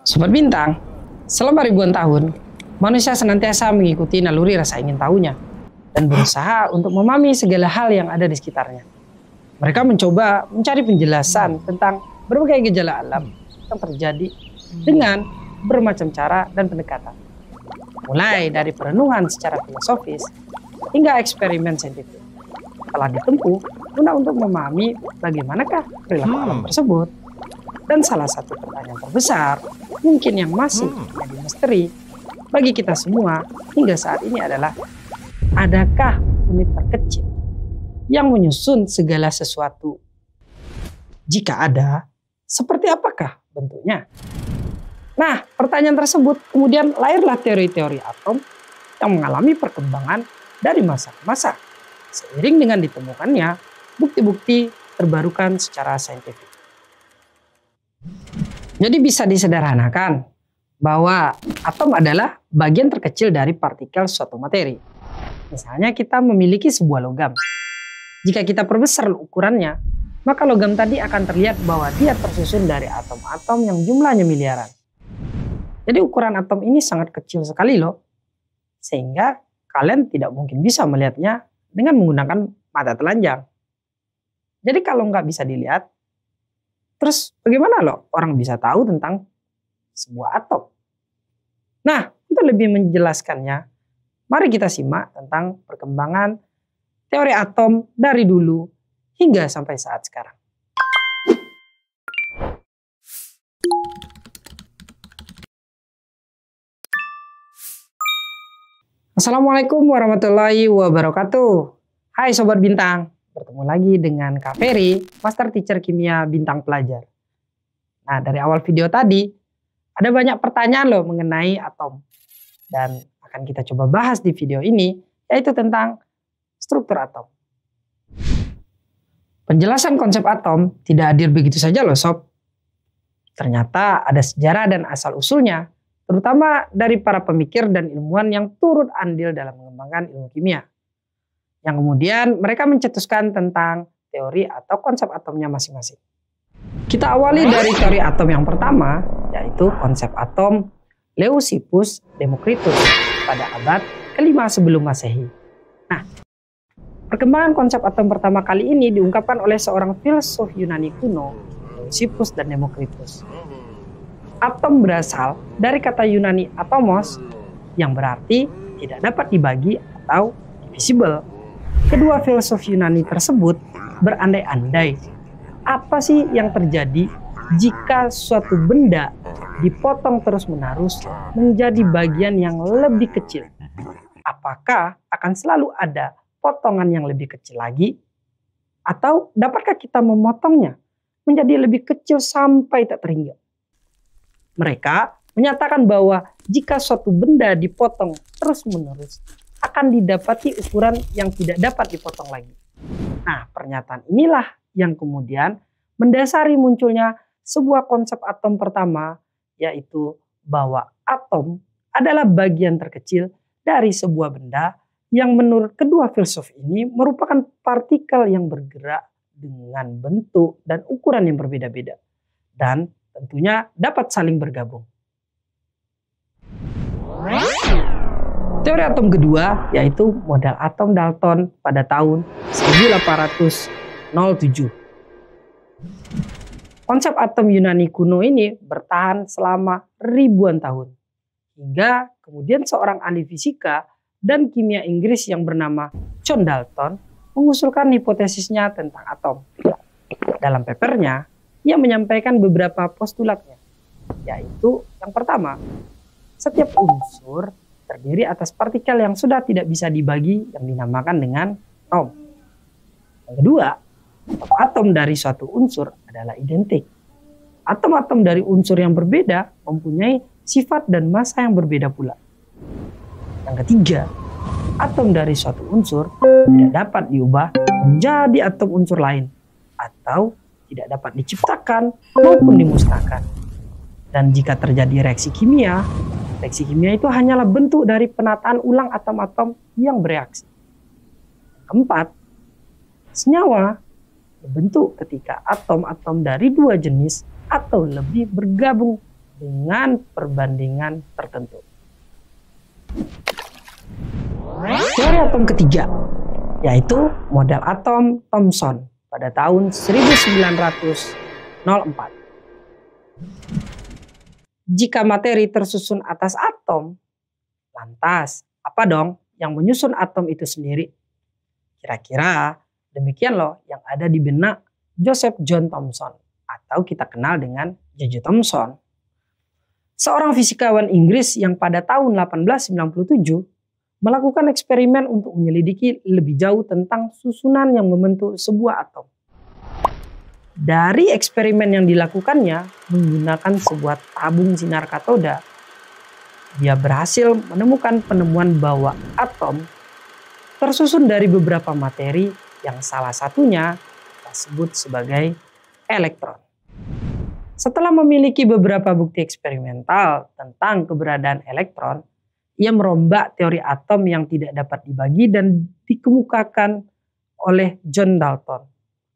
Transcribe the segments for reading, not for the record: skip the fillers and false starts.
Sobat Bintang, selama ribuan tahun, manusia senantiasa mengikuti naluri rasa ingin tahunya dan berusaha untuk memahami segala hal yang ada di sekitarnya. Mereka mencoba mencari penjelasan tentang berbagai gejala alam yang terjadi dengan bermacam cara dan pendekatan. Mulai dari perenungan secara filosofis hingga eksperimen saintifik telah ditempuh guna untuk memahami bagaimanakah perilaku alam tersebut. Dan salah satu pertanyaan terbesar mungkin yang masih menjadi misteri bagi kita semua hingga saat ini adalah, adakah unit terkecil yang menyusun segala sesuatu? Jika ada, seperti apakah bentuknya? Nah, pertanyaan tersebut kemudian lahirlah teori-teori atom yang mengalami perkembangan dari masa ke masa seiring dengan ditemukannya bukti-bukti terbarukan secara saintifik. Jadi bisa disederhanakan bahwa atom adalah bagian terkecil dari partikel suatu materi. Misalnya kita memiliki sebuah logam. Jika kita perbesar ukurannya, maka logam tadi akan terlihat bahwa dia tersusun dari atom-atom yang jumlahnya miliaran. Jadi ukuran atom ini sangat kecil sekali loh. Sehingga kalian tidak mungkin bisa melihatnya dengan menggunakan mata telanjang. Jadi kalau nggak bisa dilihat, terus bagaimana loh orang bisa tahu tentang sebuah atom? Nah, untuk lebih menjelaskannya, mari kita simak tentang perkembangan teori atom dari dulu hingga sampai saat sekarang. Assalamualaikum warahmatullahi wabarakatuh. Hai Sobat Bintang. Bertemu lagi dengan Kak Ferry, Master Teacher Kimia Bintang Pelajar. Nah, dari awal video tadi, ada banyak pertanyaan loh mengenai atom. Dan akan kita coba bahas di video ini, yaitu tentang struktur atom. Penjelasan konsep atom tidak hadir begitu saja loh Sob. Ternyata ada sejarah dan asal-usulnya, terutama dari para pemikir dan ilmuwan yang turut andil dalam mengembangkan ilmu kimia. Yang kemudian mereka mencetuskan tentang teori atau konsep atomnya masing-masing. Kita awali dari teori atom yang pertama, yaitu konsep atom Leucippus Democritus pada abad ke-5 sebelum Masehi. Nah, perkembangan konsep atom pertama kali ini diungkapkan oleh seorang filsuf Yunani kuno, Leucippus dan Democritus. Atom berasal dari kata Yunani atomos, yang berarti tidak dapat dibagi atau divisible. Kedua filsuf Yunani tersebut berandai-andai apa sih yang terjadi jika suatu benda dipotong terus-menerus menjadi bagian yang lebih kecil. Apakah akan selalu ada potongan yang lebih kecil lagi? Atau dapatkah kita memotongnya menjadi lebih kecil sampai tak terhingga? Mereka menyatakan bahwa jika suatu benda dipotong terus-menerus, akan didapati ukuran yang tidak dapat dipotong lagi. Nah, pernyataan inilah yang kemudian mendasari munculnya sebuah konsep atom pertama, yaitu bahwa atom adalah bagian terkecil dari sebuah benda yang menurut kedua filsuf ini merupakan partikel yang bergerak dengan bentuk dan ukuran yang berbeda-beda dan tentunya dapat saling bergabung. Teori atom kedua yaitu model atom Dalton pada tahun 1807. Konsep atom Yunani kuno ini bertahan selama ribuan tahun. Hingga kemudian seorang ahli fisika dan kimia Inggris yang bernama John Dalton mengusulkan hipotesisnya tentang atom. Dalam papernya, ia menyampaikan beberapa postulatnya, yaitu yang pertama, setiap unsur terdiri atas partikel yang sudah tidak bisa dibagi yang dinamakan dengan atom. Yang kedua, atom dari suatu unsur adalah identik. Atom-atom dari unsur yang berbeda mempunyai sifat dan massa yang berbeda pula. Yang ketiga, atom dari suatu unsur tidak dapat diubah menjadi atom unsur lain atau tidak dapat diciptakan maupun dimusnahkan. Dan jika terjadi reaksi kimia itu hanyalah bentuk dari penataan ulang atom-atom yang bereaksi. Keempat, senyawa berbentuk ketika atom-atom dari dua jenis atau lebih bergabung dengan perbandingan tertentu. Teori atom ketiga, yaitu model atom Thomson pada tahun 1904. Jika materi tersusun atas atom, lantas apa dong yang menyusun atom itu sendiri? Kira-kira demikian loh yang ada di benak Joseph John Thomson atau kita kenal dengan J.J. Thomson. Seorang fisikawan Inggris yang pada tahun 1897 melakukan eksperimen untuk menyelidiki lebih jauh tentang susunan yang membentuk sebuah atom. Dari eksperimen yang dilakukannya menggunakan sebuah tabung sinar katoda, dia berhasil menemukan penemuan bahwa atom tersusun dari beberapa materi yang salah satunya kita sebut sebagai elektron. Setelah memiliki beberapa bukti eksperimental tentang keberadaan elektron, ia merombak teori atom yang tidak dapat dibagi dan dikemukakan oleh John Dalton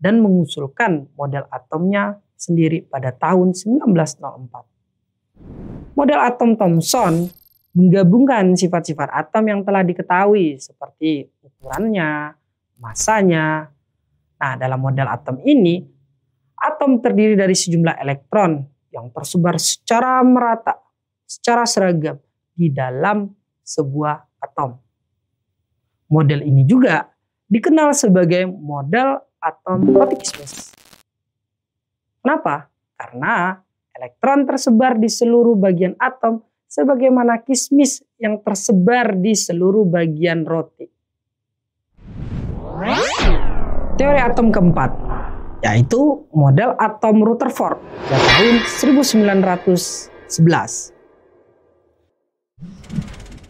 dan mengusulkan model atomnya sendiri pada tahun 1904. Model atom Thomson menggabungkan sifat-sifat atom yang telah diketahui seperti ukurannya, masanya. Nah, dalam model atom ini, atom terdiri dari sejumlah elektron yang tersebar secara merata, secara seragam di dalam sebuah atom. Model ini juga dikenal sebagai model atom rotikismus. Kenapa? Karena elektron tersebar di seluruh bagian atom sebagaimana kismis yang tersebar di seluruh bagian roti. Teori atom keempat, yaitu model atom Rutherford pada tahun 1911.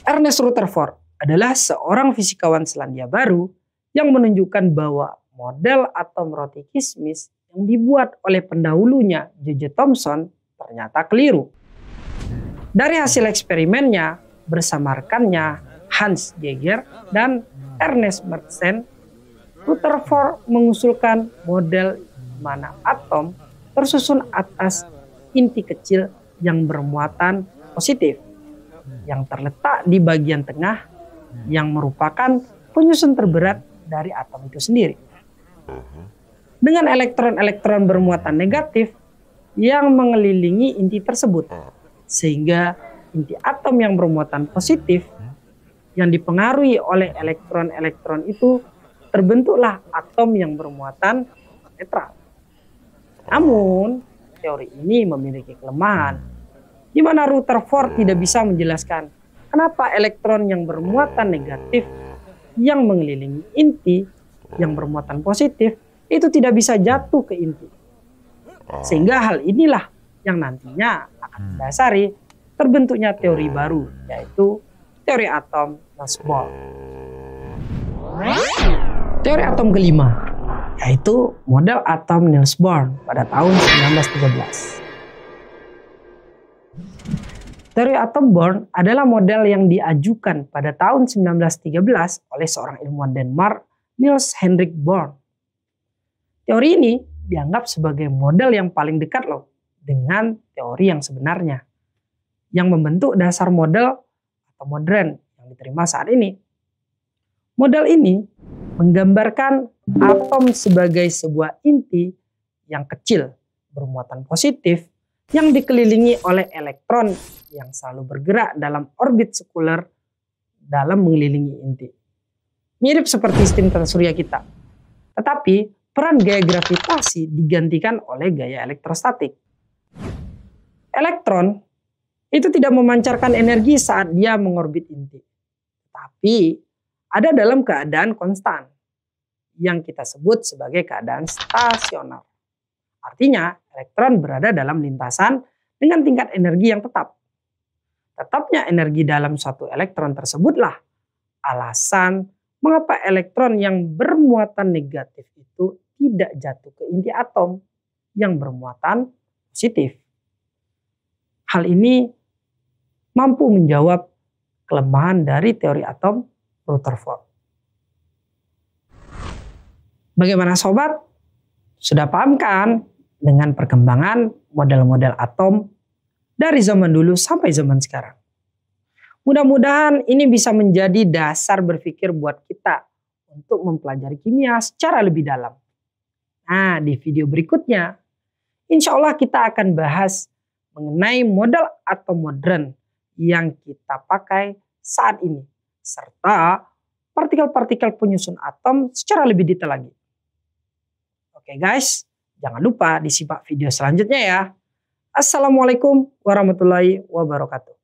Ernest Rutherford adalah seorang fisikawan Selandia Baru yang menunjukkan bahwa model atom roti kismis yang dibuat oleh pendahulunya J.J. Thomson ternyata keliru. Dari hasil eksperimennya bersama rekannya Hans Geiger dan Ernest Mersenne, Rutherford mengusulkan model di mana atom tersusun atas inti kecil yang bermuatan positif yang terletak di bagian tengah yang merupakan penyusun terberat dari atom itu sendiri. Dengan elektron-elektron bermuatan negatif yang mengelilingi inti tersebut, sehingga inti atom yang bermuatan positif yang dipengaruhi oleh elektron-elektron itu terbentuklah atom yang bermuatan netral. Namun, teori ini memiliki kelemahan di mana Rutherford tidak bisa menjelaskan kenapa elektron yang bermuatan negatif yang mengelilingi inti yang bermuatan positif itu tidak bisa jatuh ke inti. Sehingga hal inilah yang nantinya akan mendasari terbentuknya teori baru, yaitu teori atom Niels Bohr. Teori atom kelima, yaitu model atom Niels Bohr pada tahun 1913. Teori atom Bohr adalah model yang diajukan pada tahun 1913 oleh seorang ilmuwan Denmark, Niels Henrik Bohr. Teori ini dianggap sebagai model yang paling dekat loh dengan teori yang sebenarnya, yang membentuk dasar model atau modern yang diterima saat ini. Model ini menggambarkan atom sebagai sebuah inti yang kecil bermuatan positif yang dikelilingi oleh elektron yang selalu bergerak dalam orbit sekuler dalam mengelilingi inti. Mirip seperti sistem tata surya kita. Tetapi peran gaya gravitasi digantikan oleh gaya elektrostatik. Elektron itu tidak memancarkan energi saat dia mengorbit inti. Tapi ada dalam keadaan konstan yang kita sebut sebagai keadaan stasioner. Artinya, elektron berada dalam lintasan dengan tingkat energi yang tetap. Tetapnya energi dalam suatu elektron tersebutlah alasan mengapa elektron yang bermuatan negatif itu tidak jatuh ke inti atom yang bermuatan positif. Hal ini mampu menjawab kelemahan dari teori atom Rutherford. Bagaimana sobat? Sudah paham kan dengan perkembangan model-model atom dari zaman dulu sampai zaman sekarang. Mudah-mudahan ini bisa menjadi dasar berpikir buat kita untuk mempelajari kimia secara lebih dalam. Nah, di video berikutnya, insya Allah kita akan bahas mengenai model atom modern yang kita pakai saat ini, serta partikel-partikel penyusun atom secara lebih detail lagi. Oke guys, jangan lupa disimak video selanjutnya ya. Assalamualaikum warahmatullahi wabarakatuh.